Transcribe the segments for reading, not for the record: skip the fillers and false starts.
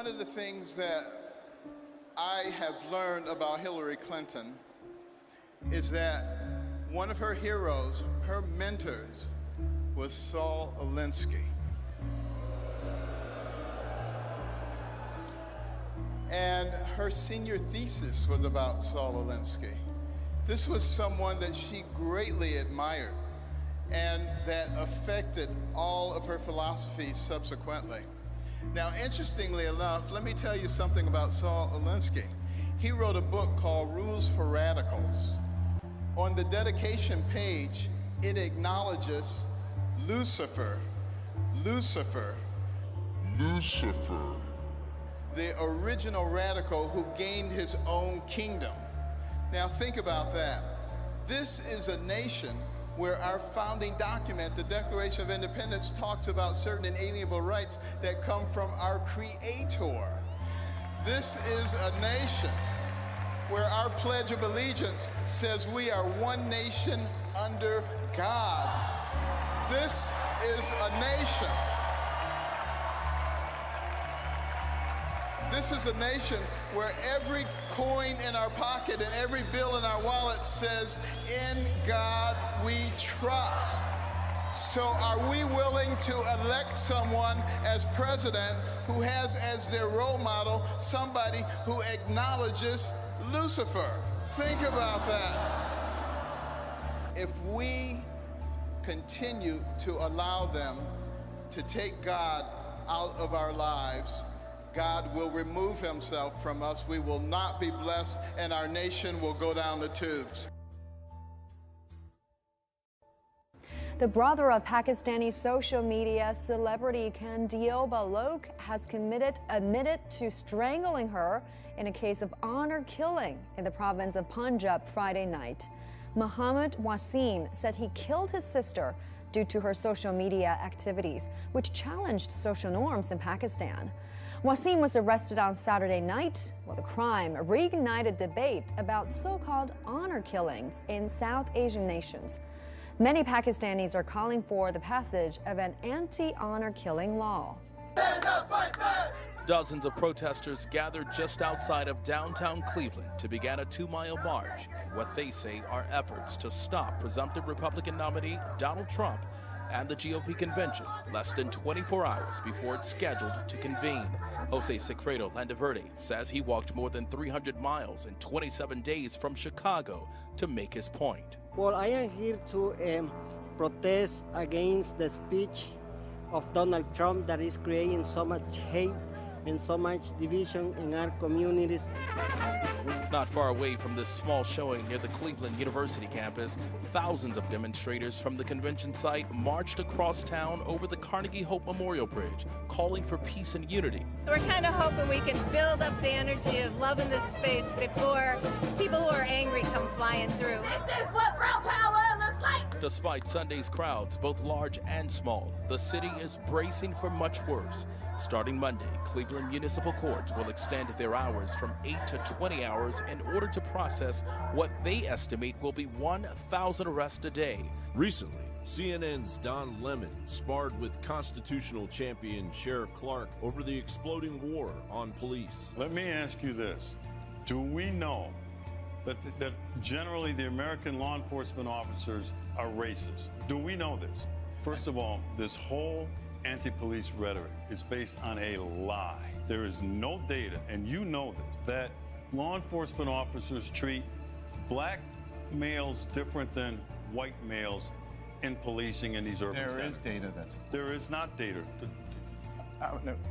one of the things that I have learned about Hillary Clinton is that one of her heroes, her mentors, was Saul Alinsky. And her senior thesis was about Saul Alinsky. This was someone that she greatly admired and that affected all of her philosophies subsequently. Now, interestingly enough, let me tell you something about Saul Alinsky. He wrote a book called Rules for Radicals. On the dedication page, it acknowledges Lucifer, the original radical who gained his own kingdom. Now think about that. This is a nation where our founding document, the Declaration of Independence, talks about certain inalienable rights that come from our Creator. This is a nation where our Pledge of Allegiance says we are one nation under God. This is a nation. This is a nation where every coin in our pocket and every bill in our wallet says, "In God we trust." So are we willing to elect someone as president who has as their role model somebody who acknowledges Lucifer? Think about that. If we continue to allow them to take God out of our lives, God will remove himself from us. We will not be blessed, and our nation will go down the tubes. The brother of Pakistani social media celebrity Qandeel Baloch has admitted to strangling her in a case of honor killing in the province of Punjab Friday night. Muhammad Wasim said he killed his sister due to her social media activities, which challenged social norms in Pakistan. Wasim was arrested on Saturday night, while the crime reignited debate about so-called honor killings in South Asian nations. Many Pakistanis are calling for the passage of an anti-honor killing law. Dozens of protesters gathered just outside of downtown Cleveland to begin a 2-mile march in what they say are efforts to stop presumptive Republican nominee Donald Trump and the GOP convention less than 24 hours before it's scheduled to convene. Jose Sigfredo Landaverde says he walked more than 300 miles in 27 days from Chicago to make his point. Well, I am here to protest against the speech of Donald Trump that is creating so much hate and so much division in our communities. Not far away from this small showing near the Cleveland University campus, thousands of demonstrators from the convention site marched across town over the Carnegie Hope Memorial Bridge, calling for peace and unity. We're kind of hoping we can build up the energy of love in this space before people who are angry come flying through. This is what real power looks like. Despite Sunday's crowds, both large and small, the city is bracing for much worse. Starting Monday, Cleveland municipal courts will extend their hours from 8 to 20 hours in order to process what they estimate will be 1,000 arrests a day. Recently, CNN's Don Lemon sparred with constitutional champion Sheriff Clark over the exploding war on police. Let me ask you this. Do we know that generally the American law enforcement officers are racist? Do we know this? First of all, this whole anti-police rhetoric is based on a lie. There is no data, and you know this, that law enforcement officers treat black males different than white males in policing in these urban centers. There is data that's... There is not data.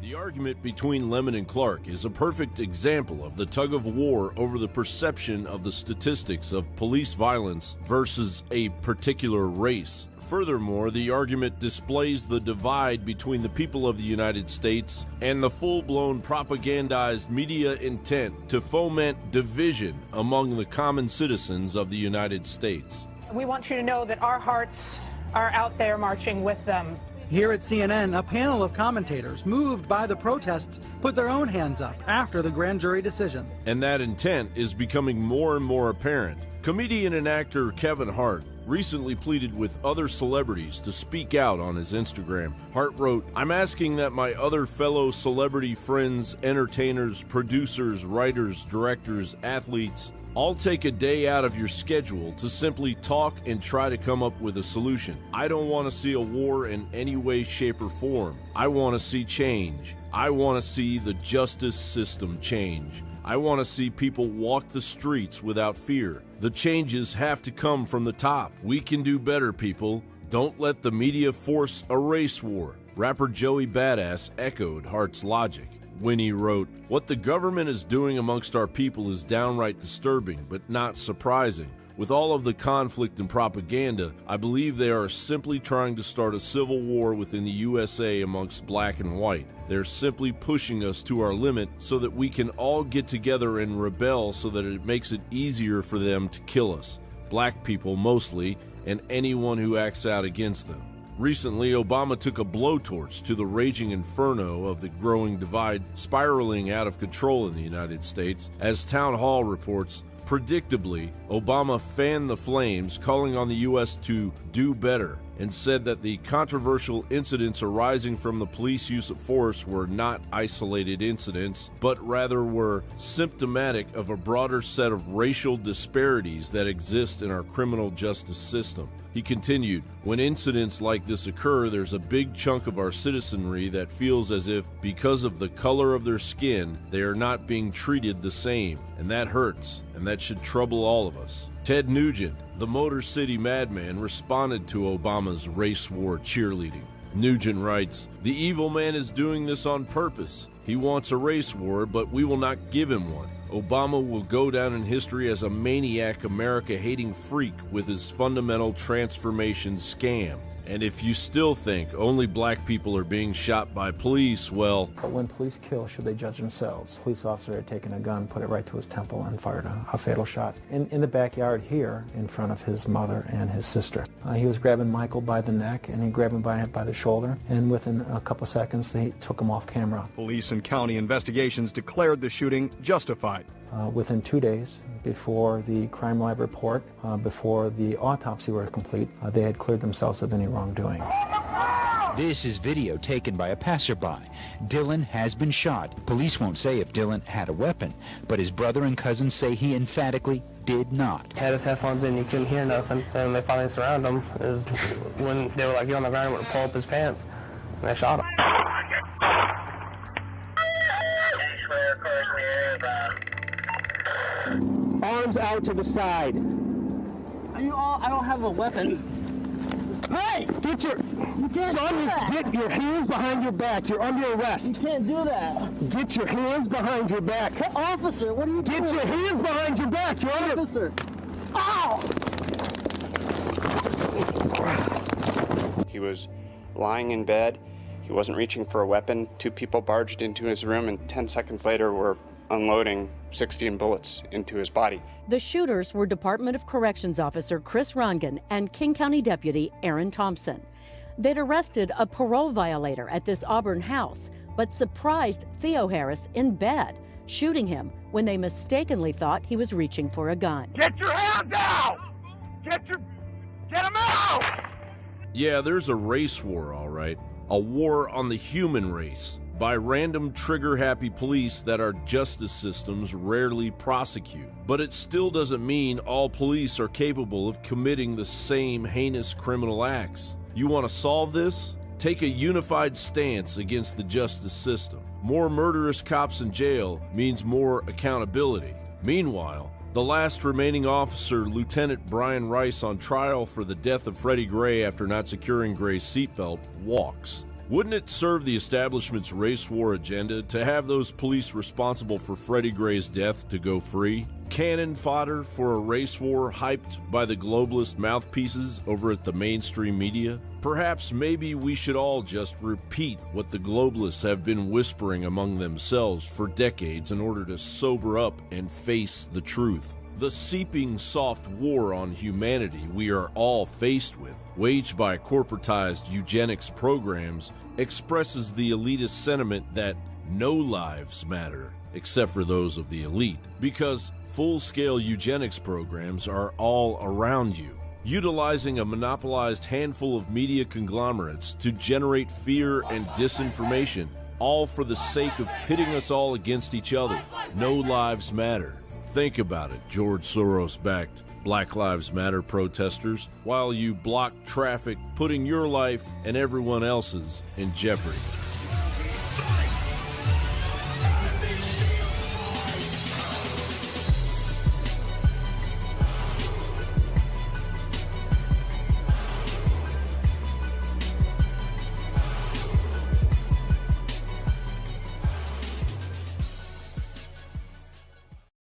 The argument between Lemon and Clark is a perfect example of the tug of war over the perception of the statistics of police violence versus a particular race. Furthermore, the argument displays the divide between the people of the United States and the full-blown propagandized media intent to foment division among the common citizens of the United States. We want you to know that our hearts are out there marching with them. Here at CNN, a panel of commentators moved by the protests put their own hands up after the grand jury decision. And that intent is becoming more and more apparent. Comedian and actor Kevin Hart recently pleaded with other celebrities to speak out on his Instagram. Hart wrote, "I'm asking that my other fellow celebrity friends, entertainers, producers, writers, directors, athletes, all take a day out of your schedule to simply talk and try to come up with a solution. I don't want to see a war in any way, shape, or form. I want to see change. I want to see the justice system change. I want to see people walk the streets without fear. The changes have to come from the top. We can do better, people. Don't let the media force a race war." Rapper Joey Badass echoed Hart's logic when he wrote, "What the government is doing amongst our people is downright disturbing, but not surprising. With all of the conflict and propaganda, I believe they are simply trying to start a civil war within the USA amongst black and white. They're simply pushing us to our limit so that we can all get together and rebel so that it makes it easier for them to kill us, black people mostly, and anyone who acts out against them." Recently, Obama took a blowtorch to the raging inferno of the growing divide spiraling out of control in the United States. As Town Hall reports, predictably, Obama fanned the flames, calling on the U.S. to do better, and said that the controversial incidents arising from the police use of force were not isolated incidents, but rather were symptomatic of a broader set of racial disparities that exist in our criminal justice system. He continued, "When incidents like this occur, there's a big chunk of our citizenry that feels as if, because of the color of their skin, they are not being treated the same, and that hurts, and that should trouble all of us." Ted Nugent, the Motor City madman, responded to Obama's race war cheerleading. Nugent writes, "The evil man is doing this on purpose. He wants a race war, but we will not give him one. Obama will go down in history as a maniac, America-hating freak with his fundamental transformation scam. And if you still think only black people are being shot by police, well..." But when police kill, should they judge themselves? A police officer had taken a gun, put it right to his temple, and fired a fatal shot in the backyard here in front of his mother and his sister. He was grabbing Michael by the neck, and he grabbed him by the shoulder, and within a couple seconds, they took him off camera. Police and county investigations declared the shooting justified. Within 2 days, before the crime lab report, before the autopsy were complete, they had cleared themselves of any wrongdoing. This is video taken by a passerby. Dylan has been shot. Police won't say if Dylan had a weapon, but his brother and cousin say he emphatically did not. Had his headphones in, you couldn't hear nothing. And they finally surrounded him is when they were like, "You're on the ground," and would pull up his pants, and they shot him. Arms out to the side. I don't have a weapon. Hey, get your hands behind your back. You're under arrest. You can't do that. Get your hands behind your back. Officer, what are you doing? Get your hands behind your back. You're under. Officer. Ow! He was lying in bed. He wasn't reaching for a weapon. Two people barged into his room, and 10 seconds later were unloading 16 bullets into his body. The shooters were Department of Corrections officer Chris Rongan and King County Deputy Aaron Thompson. They'd arrested a parole violator at this Auburn house, but surprised Theo Harris in bed, shooting him when they mistakenly thought he was reaching for a gun. Get your hands out! Get him out! Yeah, there's a race war, all right. A war on the human race by random trigger-happy police that our justice systems rarely prosecute. But it still doesn't mean all police are capable of committing the same heinous criminal acts. You want to solve this? Take a unified stance against the justice system. More murderous cops in jail means more accountability. Meanwhile, the last remaining officer, Lieutenant Brian Rice, on trial for the death of Freddie Gray after not securing Gray's seatbelt, walks. Wouldn't it serve the establishment's race war agenda to have those police responsible for Freddie Gray's death to go free? Cannon fodder for a race war hyped by the globalist mouthpieces over at the mainstream media? Perhaps maybe we should all just repeat what the globalists have been whispering among themselves for decades in order to sober up and face the truth. The seeping soft war on humanity we are all faced with, waged by corporatized eugenics programs, expresses the elitist sentiment that no lives matter, except for those of the elite, because full-scale eugenics programs are all around you. utilizing a monopolized handful of media conglomerates to generate fear and disinformation, all for the sake of pitting us all against each other. No lives matter. Think about it, George Soros-backed Black Lives Matter protesters, while you block traffic, putting your life and everyone else's in jeopardy.